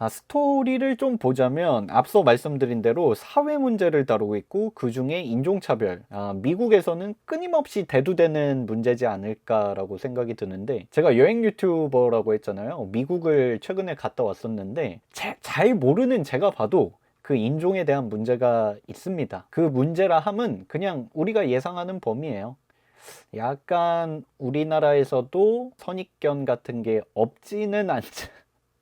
스토리를 좀 보자면 앞서 말씀드린 대로 사회 문제를 다루고 있고 그중에 인종차별, 미국에서는 끊임없이 대두되는 문제지 않을까라고 생각이 드는데, 제가 여행 유튜버라고 했잖아요. 미국을 최근에 갔다 왔었는데 잘 모르는 제가 봐도 그 인종에 대한 문제가 있습니다. 그 문제라 함은 그냥 우리가 예상하는 범위예요. 약간 우리나라에서도 선입견 같은 게 없지는 않죠.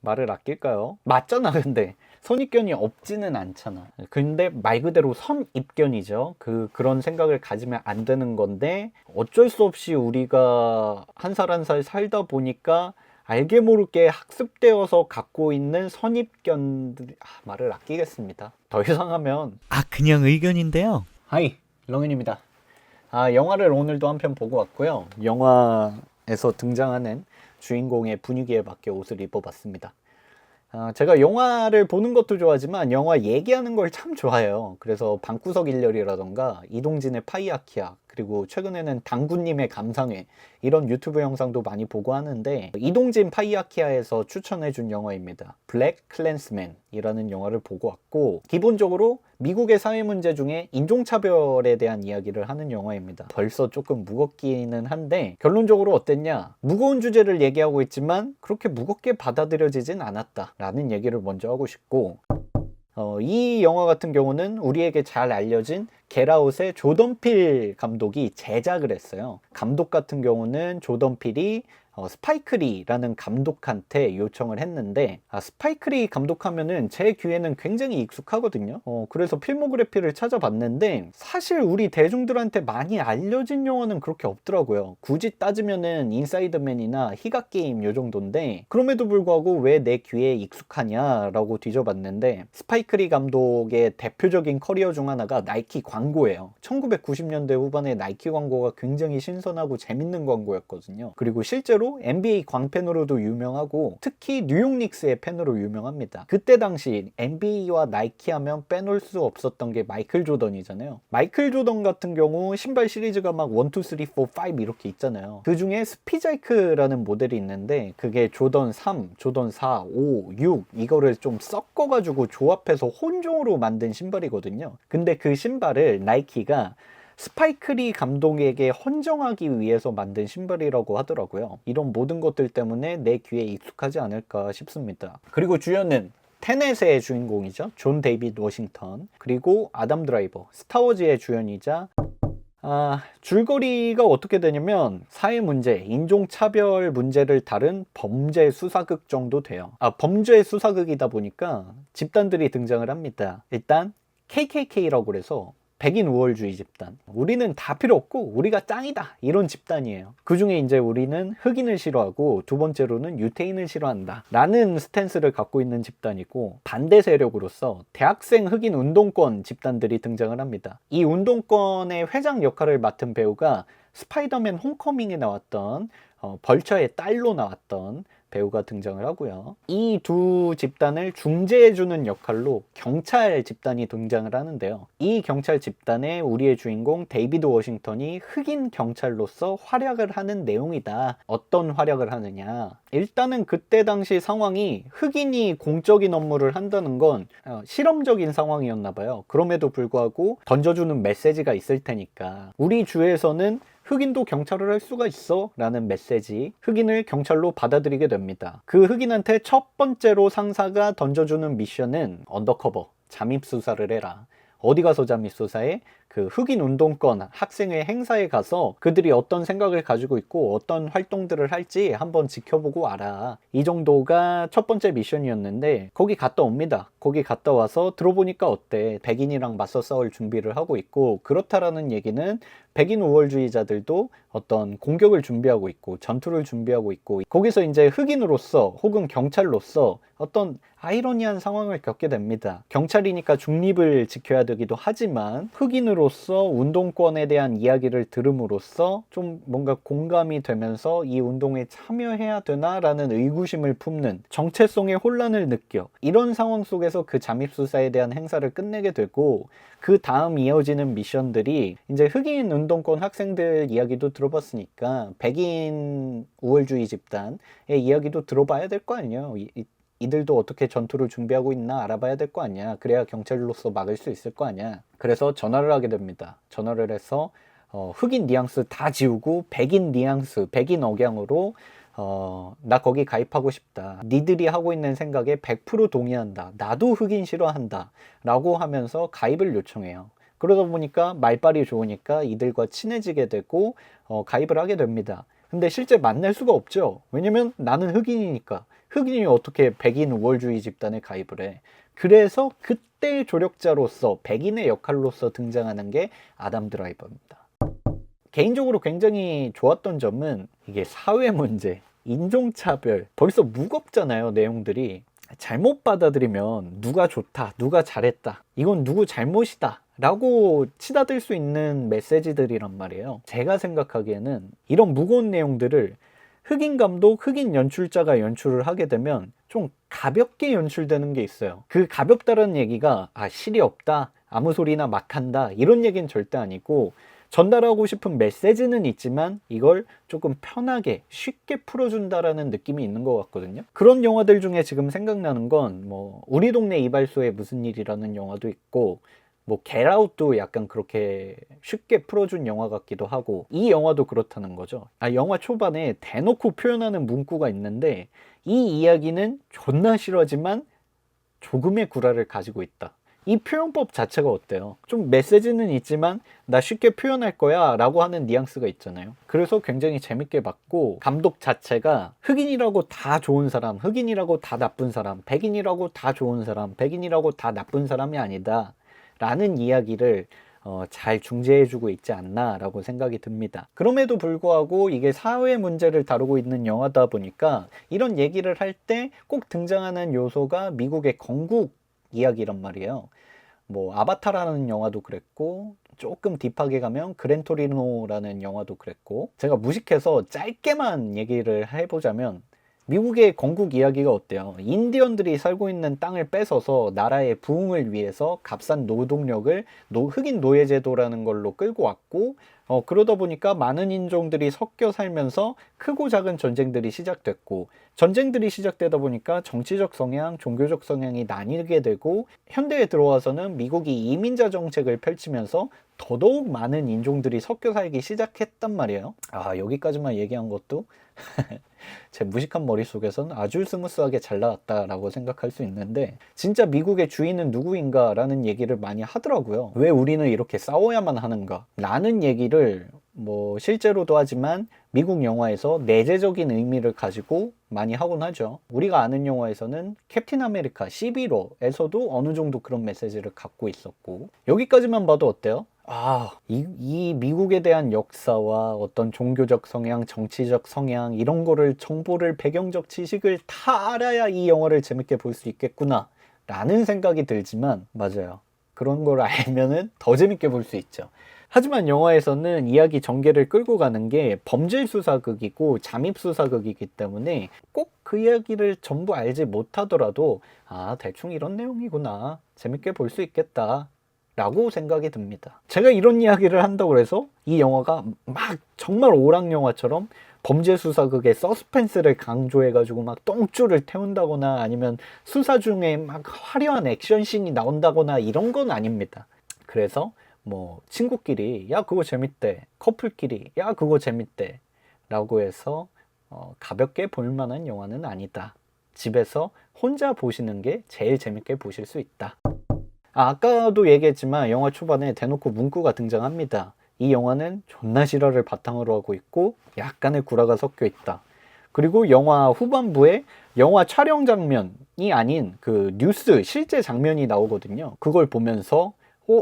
말을 아낄까요? 맞잖아, 근데. 선입견이 없지는 않잖아. 근데 말 그대로 선입견이죠. 그런 생각을 가지면 안 되는 건데, 어쩔 수 없이 우리가 한 살 한 살 살다 보니까 알게 모르게 학습되어서 갖고 있는 선입견들, 말을 아끼겠습니다. 더 이상 하면. 그냥 의견인데요. 하이, 렁인입니다. 영화를 오늘도 한 편 보고 왔고요. 영화에서 등장하는 주인공의 분위기에 맞게 옷을 입어봤습니다. 제가 영화를 보는 것도 좋아하지만 영화 얘기하는 걸 참 좋아해요. 그래서 방구석 일렬이라던가 이동진의 파이아키아, 그리고 최근에는 당구님의 감상회, 이런 유튜브 영상도 많이 보고 하는데, 이동진 파이아키아에서 추천해준 영화입니다. 블랙 클랜스맨이라는 영화를 보고 왔고, 기본적으로 미국의 사회 문제 중에 인종차별에 대한 이야기를 하는 영화입니다. 벌써 조금 무겁기는 한데 결론적으로 어땠냐? 무거운 주제를 얘기하고 있지만 그렇게 무겁게 받아들여지진 않았다 라는 얘기를 먼저 하고 싶고, 이 영화 같은 경우는 우리에게 잘 알려진 겟아웃의 조던 필 감독이 제작을 했어요. 감독 같은 경우는 조던 필이 스파이크 리라는 감독한테 요청을 했는데, 스파이크 리 감독하면은 제 귀에는 굉장히 익숙하거든요. 그래서 필모그래피를 찾아봤는데 사실 우리 대중들한테 많이 알려진 영화는 그렇게 없더라고요. 굳이 따지면은 인사이드맨이나 히가게임 요 정도인데, 그럼에도 불구하고 왜 내 귀에 익숙하냐라고 뒤져봤는데, 스파이크 리 감독의 대표적인 커리어 중 하나가 나이키 광고예요. 1990년대 후반에 나이키 광고가 굉장히 신선하고 재밌는 광고였거든요. 그리고 실제로 NBA 광팬으로도 유명하고 특히 뉴욕 닉스의 팬으로 유명합니다. 그때 당시 NBA와 나이키 하면 빼놓을 수 없었던 게 마이클 조던이잖아요. 마이클 조던 같은 경우 신발 시리즈가 막 1, 2, 3, 4, 5 이렇게 있잖아요. 그 중에 스피자이크라는 모델이 있는데 그게 조던 3, 조던 4, 5, 6 이거를 좀 섞어가지고 조합해서 혼종으로 만든 신발이거든요. 근데 그 신발을 나이키가 스파이크 리 감독에게 헌정하기 위해서 만든 신발이라고 하더라고요. 이런 모든 것들 때문에 내 귀에 익숙하지 않을까 싶습니다. 그리고 주연은 테넷의 주인공이죠. 존 데이비드 워싱턴, 그리고 아담 드라이버, 스타워즈의 주연이자, 줄거리가 어떻게 되냐면 사회 문제, 인종차별 문제를 다룬 범죄 수사극 정도 돼요. 범죄 수사극이다 보니까 집단들이 등장을 합니다. 일단 KKK라고 그래서 백인 우월주의 집단. 우리는 다 필요 없고 우리가 짱이다, 이런 집단이에요. 그 중에 이제 우리는 흑인을 싫어하고 두 번째로는 유태인을 싫어한다 라는 스탠스를 갖고 있는 집단이고, 반대 세력으로서 대학생 흑인 운동권 집단들이 등장을 합니다. 이 운동권의 회장 역할을 맡은 배우가 스파이더맨 홈커밍에 나왔던 벌처의 딸로 나왔던 배우가 등장을 하고요. 이 두 집단을 중재해주는 역할로 경찰 집단이 등장을 하는데요. 이 경찰 집단의 우리의 주인공 데이비드 워싱턴이 흑인 경찰로서 활약을 하는 내용이다. 어떤 활약을 하느냐? 일단은 그때 당시 상황이 흑인이 공적인 업무를 한다는 건 실험적인 상황이었나 봐요. 그럼에도 불구하고 던져주는 메시지가 있을 테니까 우리 주에서는 흑인도 경찰을 할 수가 있어 라는 메시지, 흑인을 경찰로 받아들이게 됩니다. 그 흑인한테 첫 번째로 상사가 던져주는 미션은 언더커버, 잠입수사를 해라. 어디 가서 잠입수사해? 그 흑인 운동권 학생회 행사에 가서 그들이 어떤 생각을 가지고 있고 어떤 활동들을 할지 한번 지켜보고 와라. 이 정도가 첫 번째 미션이었는데 거기 갔다 옵니다. 거기 갔다 와서 들어보니까 어때? 백인이랑 맞서 싸울 준비를 하고 있고, 그렇다라는 얘기는 백인 우월주의자들도 어떤 공격을 준비하고 있고 전투를 준비하고 있고, 거기서 이제 흑인으로서 혹은 경찰로서 어떤 아이러니한 상황을 겪게 됩니다. 경찰이니까 중립을 지켜야 되기도 하지만 흑인으로서 운동권에 대한 이야기를 들음으로써 좀 뭔가 공감이 되면서 이 운동에 참여해야 되나라는 의구심을 품는 정체성의 혼란을 느껴. 이런 상황 속에서 그 잠입수사에 대한 행사를 끝내게 되고, 그 다음 이어지는 미션들이 이제 흑인 운동권 학생들 이야기도 들어봤으니까 백인 우월주의 집단의 이야기도 들어봐야 될 거 아니에요. 이들도 어떻게 전투를 준비하고 있나 알아봐야 될 거 아니야. 그래야 경찰로서 막을 수 있을 거 아니야. 그래서 전화를 하게 됩니다. 전화를 해서 흑인 뉘앙스 다 지우고 백인 뉘앙스, 백인 억양으로 나 거기 가입하고 싶다. 니들이 하고 있는 생각에 100% 동의한다. 나도 흑인 싫어한다. 라고 하면서 가입을 요청해요. 그러다 보니까 말빨이 좋으니까 이들과 친해지게 되고 가입을 하게 됩니다. 근데 실제 만날 수가 없죠. 왜냐면 나는 흑인이니까. 흑인이 어떻게 백인 우월주의 집단에 가입을 해. 그래서 그때 조력자로서 백인의 역할로서 등장하는 게 아담 드라이버입니다. 개인적으로 굉장히 좋았던 점은 이게 사회 문제, 인종차별, 벌써 무겁잖아요, 내용들이. 잘못 받아들이면 누가 좋다, 누가 잘했다, 이건 누구 잘못이다 라고 치닫을 수 있는 메시지들이란 말이에요. 제가 생각하기에는 이런 무거운 내용들을 흑인 감독, 흑인 연출자가 연출을 하게 되면 좀 가볍게 연출되는 게 있어요. 그 가볍다는 얘기가 실이 없다, 아무 소리나 막 한다, 이런 얘기는 절대 아니고 전달하고 싶은 메시지는 있지만 이걸 조금 편하게 쉽게 풀어준다라는 느낌이 있는 것 같거든요. 그런 영화들 중에 지금 생각나는 건 뭐 우리 동네 이발소에 무슨 일이라는 영화도 있고, 뭐 겟아웃도 약간 그렇게 쉽게 풀어준 영화 같기도 하고, 이 영화도 그렇다는 거죠. 영화 초반에 대놓고 표현하는 문구가 있는데 이 이야기는 존나 싫어지만 조금의 구라를 가지고 있다. 이 표현법 자체가 어때요? 좀 메시지는 있지만 나 쉽게 표현할 거야 라고 하는 뉘앙스가 있잖아요. 그래서 굉장히 재밌게 봤고, 감독 자체가 흑인이라고 다 좋은 사람, 흑인이라고 다 나쁜 사람, 백인이라고 다 좋은 사람, 백인이라고 다 나쁜 사람이 아니다 라는 이야기를 잘 중재해주고 있지 않나 라고 생각이 듭니다. 그럼에도 불구하고 이게 사회 문제를 다루고 있는 영화다 보니까 이런 얘기를 할 때 꼭 등장하는 요소가 미국의 건국 이야기란 말이에요. 뭐 아바타라는 영화도 그랬고, 조금 딥하게 가면 그랜토리노라는 영화도 그랬고, 제가 무식해서 짧게만 얘기를 해보자면 미국의 건국 이야기가 어때요? 인디언들이 살고 있는 땅을 뺏어서 나라의 부흥을 위해서 값싼 노동력을 흑인 노예제도라는 걸로 끌고 왔고, 그러다 보니까 많은 인종들이 섞여 살면서 크고 작은 전쟁들이 시작됐고, 전쟁들이 시작되다 보니까 정치적 성향, 종교적 성향이 나뉘게 되고, 현대에 들어와서는 미국이 이민자 정책을 펼치면서 더더욱 많은 인종들이 섞여 살기 시작했단 말이에요. 여기까지만 얘기한 것도 제 무식한 머릿속에서는 아주 스무스하게 잘 나왔다라고 생각할 수 있는데, 진짜 미국의 주인은 누구인가 라는 얘기를 많이 하더라고요. 왜 우리는 이렇게 싸워야만 하는가 라는 얘기를 뭐 실제로도 하지만 미국 영화에서 내재적인 의미를 가지고 많이 하곤 하죠. 우리가 아는 영화에서는 캡틴 아메리카 11호에서도 어느 정도 그런 메시지를 갖고 있었고, 여기까지만 봐도 어때요? 이 미국에 대한 역사와 어떤 종교적 성향, 정치적 성향, 이런 거를, 정보를, 배경적 지식을 다 알아야 이 영화를 재밌게 볼 수 있겠구나 라는 생각이 들지만, 맞아요, 그런 걸 알면은 더 재밌게 볼 수 있죠. 하지만 영화에서는 이야기 전개를 끌고 가는 게 범죄 수사극이고 잠입 수사극이기 때문에 꼭 그 이야기를 전부 알지 못하더라도 대충 이런 내용이구나, 재밌게 볼 수 있겠다 라고 생각이 듭니다. 제가 이런 이야기를 한다고 해서 이 영화가 막 정말 오락 영화처럼 범죄 수사극의 서스펜스를 강조해가지고 막 똥줄을 태운다거나 아니면 수사 중에 막 화려한 액션씬이 나온다거나 이런 건 아닙니다. 그래서 뭐 친구끼리 야 그거 재밌대, 커플끼리 야 그거 재밌대 라고 해서 가볍게 볼만한 영화는 아니다. 집에서 혼자 보시는 게 제일 재밌게 보실 수 있다. 아까도 얘기했지만 영화 초반에 대놓고 문구가 등장합니다. 이 영화는 존나 실화를 바탕으로 하고 있고 약간의 구라가 섞여 있다. 그리고 영화 후반부에 영화 촬영 장면이 아닌 그 뉴스 실제 장면이 나오거든요. 그걸 보면서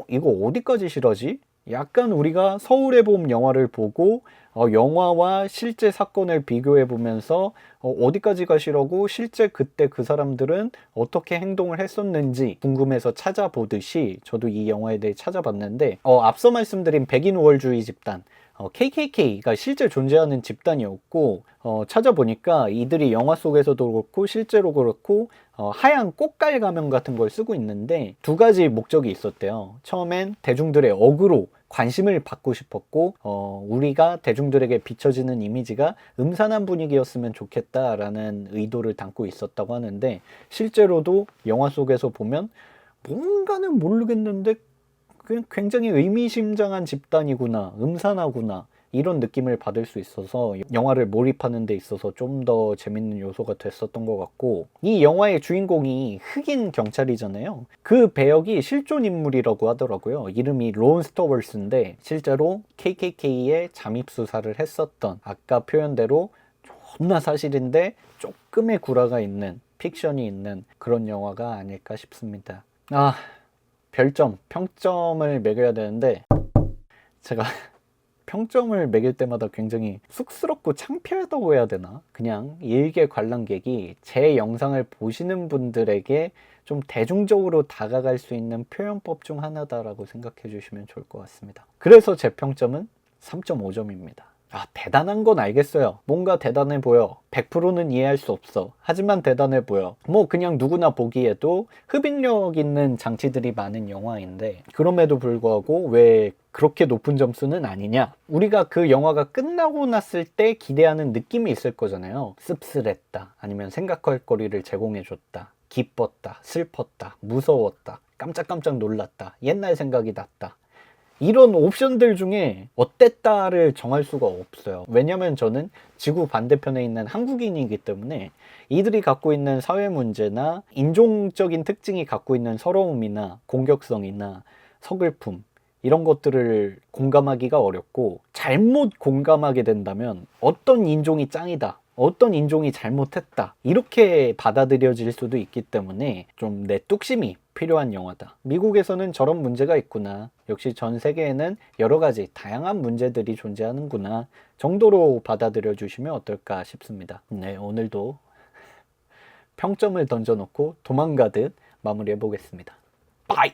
이거 어디까지 실화지? 약간 우리가 서울의 봄 영화를 보고 영화와 실제 사건을 비교해 보면서 어디까지가 실화고 실제 그때 그 사람들은 어떻게 행동을 했었는지 궁금해서 찾아보듯이 저도 이 영화에 대해 찾아봤는데, 앞서 말씀드린 백인 우월주의 집단 KKK가 실제 존재하는 집단이었고, 찾아보니까 이들이 영화 속에서도 그렇고 실제로 그렇고 하얀 꽃갈 가면 같은 걸 쓰고 있는데 두 가지 목적이 있었대요. 처음엔 대중들의 억으로 관심을 받고 싶었고 우리가 대중들에게 비춰지는 이미지가 음산한 분위기였으면 좋겠다라는 의도를 담고 있었다고 하는데, 실제로도 영화 속에서 보면 뭔가는 모르겠는데 그냥 굉장히 의미심장한 집단이구나, 음산하구나, 이런 느낌을 받을 수 있어서 영화를 몰입하는 데 있어서 좀 더 재밌는 요소가 됐었던 것 같고, 이 영화의 주인공이 흑인 경찰이잖아요. 그 배역이 실존 인물이라고 하더라고요. 이름이 론 스토벌스인데 실제로 KKK에 잠입 수사를 했었던, 아까 표현대로 존나 사실인데 조금의 구라가 있는, 픽션이 있는 그런 영화가 아닐까 싶습니다. 별점, 평점을 매겨야 되는데 제가 평점을 매길 때마다 굉장히 쑥스럽고 창피하다고 해야 되나? 그냥 일개 관람객이 제 영상을 보시는 분들에게 좀 대중적으로 다가갈 수 있는 표현법 중 하나다라고 생각해 주시면 좋을 것 같습니다. 그래서 제 평점은 3.5점입니다. 대단한 건 알겠어요. 뭔가 대단해 보여. 100%는 이해할 수 없어. 하지만 대단해 보여. 뭐 그냥 누구나 보기에도 흡입력 있는 장치들이 많은 영화인데, 그럼에도 불구하고 왜 그렇게 높은 점수는 아니냐? 우리가 그 영화가 끝나고 났을 때 기대하는 느낌이 있을 거잖아요. 씁쓸했다, 아니면 생각할 거리를 제공해줬다, 기뻤다, 슬펐다, 무서웠다, 깜짝깜짝 놀랐다, 옛날 생각이 났다, 이런 옵션들 중에 어땠다를 정할 수가 없어요. 왜냐면 저는 지구 반대편에 있는 한국인이기 때문에 이들이 갖고 있는 사회 문제나 인종적인 특징이 갖고 있는 서러움이나 공격성이나 서글픔, 이런 것들을 공감하기가 어렵고, 잘못 공감하게 된다면 어떤 인종이 짱이다, 어떤 인종이 잘못했다, 이렇게 받아들여질 수도 있기 때문에 좀 내 뚝심이 필요한 영화다. 미국에서는 저런 문제가 있구나, 역시 전 세계에는 여러 가지 다양한 문제들이 존재하는구나 정도로 받아들여 주시면 어떨까 싶습니다. 네, 오늘도 평점을 던져놓고 도망가듯 마무리해 보겠습니다. 빠이!